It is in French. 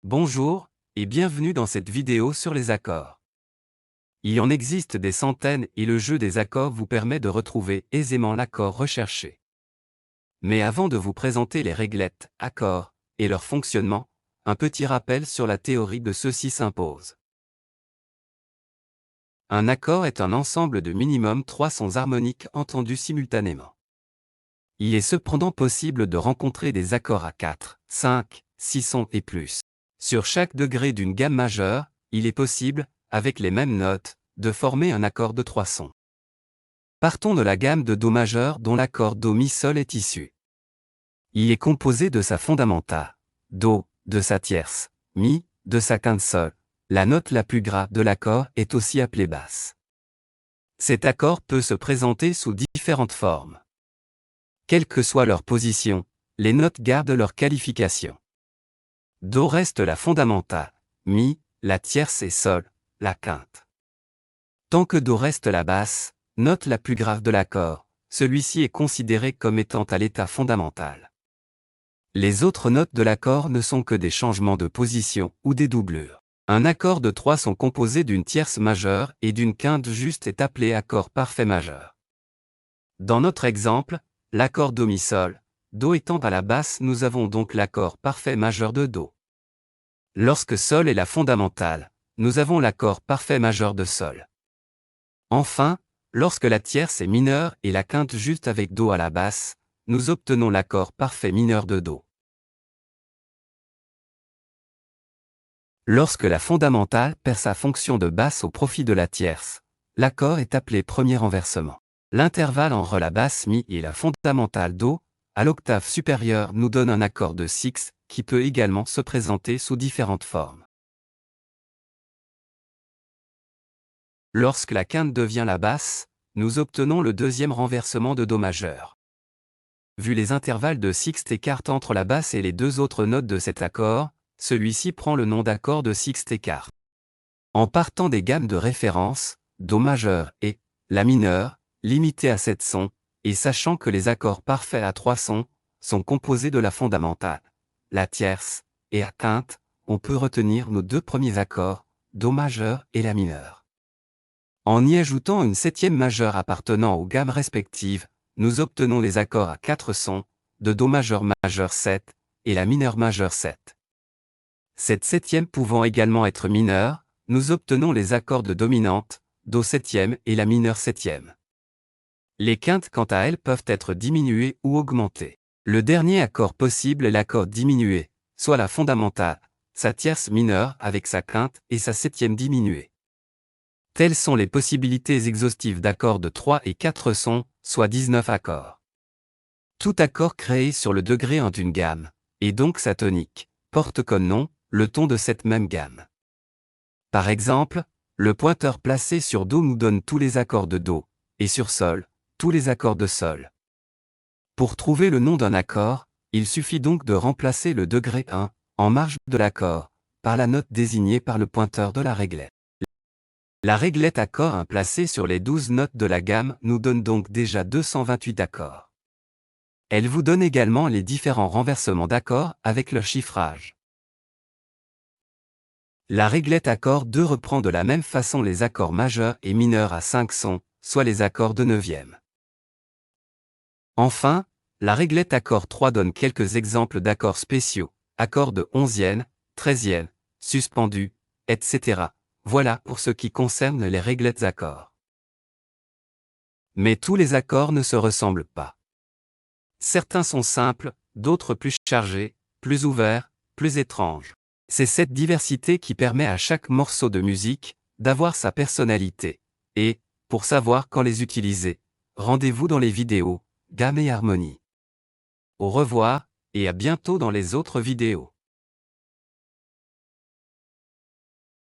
Bonjour, et bienvenue dans cette vidéo sur les accords. Il en existe des centaines et le jeu des accords vous permet de retrouver aisément l'accord recherché. Mais avant de vous présenter les réglettes, accords, et leur fonctionnement, un petit rappel sur la théorie de ceux-ci s'impose. Un accord est un ensemble de minimum 3 sons harmoniques entendus simultanément. Il est cependant possible de rencontrer des accords à 4, 5, 6 sons et plus. Sur chaque degré d'une gamme majeure, il est possible, avec les mêmes notes, de former un accord de 3 sons. Partons de la gamme de Do majeur dont l'accord Do Mi Sol est issu. Il est composé de sa fondamentale, Do, de sa tierce, Mi, de sa quinte Sol. La note la plus grave de l'accord est aussi appelée basse. Cet accord peut se présenter sous différentes formes. Quelle que soit leur position, les notes gardent leur qualification. Do reste la fondamentale, Mi, la tierce et Sol, la quinte. Tant que Do reste la basse, note la plus grave de l'accord, celui-ci est considéré comme étant à l'état fondamental. Les autres notes de l'accord ne sont que des changements de position ou des doublures. Un accord de 3 sont composés d'une tierce majeure et d'une quinte juste est appelé accord parfait majeur. Dans notre exemple, l'accord Do Mi Sol, Do étant à la basse, nous avons donc l'accord parfait majeur de Do. Lorsque Sol est la fondamentale, nous avons l'accord parfait majeur de Sol. Enfin, lorsque la tierce est mineure et la quinte juste avec Do à la basse, nous obtenons l'accord parfait mineur de Do. Lorsque la fondamentale perd sa fonction de basse au profit de la tierce, l'accord est appelé premier renversement. L'intervalle entre la basse Mi et la fondamentale Do, à l'octave supérieure, nous donne un accord de sixte, qui peut également se présenter sous différentes formes. Lorsque la quinte devient la basse, nous obtenons le deuxième renversement de Do majeur. Vu les intervalles de sixte écart entre la basse et les deux autres notes de cet accord, celui-ci prend le nom d'accord de sixte écart. En partant des gammes de référence, Do majeur et La mineur, limitées à 7 sons, et sachant que les accords parfaits à 3 sons sont composés de la fondamentale, la tierce et la quinte, on peut retenir nos deux premiers accords, Do majeur et La mineur. En y ajoutant une septième majeure appartenant aux gammes respectives, nous obtenons les accords à 4 sons, de Do majeur majeur 7 et La mineur majeur 7. Cette septième pouvant également être mineure, nous obtenons les accords de dominante, Do septième et La mineur septième. Les quintes quant à elles peuvent être diminuées ou augmentées. Le dernier accord possible est l'accord diminué, soit la fondamentale, sa tierce mineure avec sa quinte et sa septième diminuée. Telles sont les possibilités exhaustives d'accords de 3 et 4 sons, soit 19 accords. Tout accord créé sur le degré 1 d'une gamme, et donc sa tonique, porte comme nom, le ton de cette même gamme. Par exemple, le pointeur placé sur Do nous donne tous les accords de Do, et sur Sol, tous les accords de Sol. Pour trouver le nom d'un accord, il suffit donc de remplacer le degré 1, en marge de l'accord, par la note désignée par le pointeur de la réglette. La réglette accord 1 placée sur les 12 notes de la gamme nous donne donc déjà 228 accords. Elle vous donne également les différents renversements d'accords avec leur chiffrage. La réglette accord 2 reprend de la même façon les accords majeurs et mineurs à 5 sons, soit les accords de neuvième. Enfin, la réglette accord 3 donne quelques exemples d'accords spéciaux, accords de onzième, treizième, suspendus, etc. Voilà pour ce qui concerne les réglettes accords. Mais tous les accords ne se ressemblent pas. Certains sont simples, d'autres plus chargés, plus ouverts, plus étranges. C'est cette diversité qui permet à chaque morceau de musique d'avoir sa personnalité. Et, pour savoir quand les utiliser, rendez-vous dans les vidéos Gamme et harmonie. Au revoir, et à bientôt dans les autres vidéos.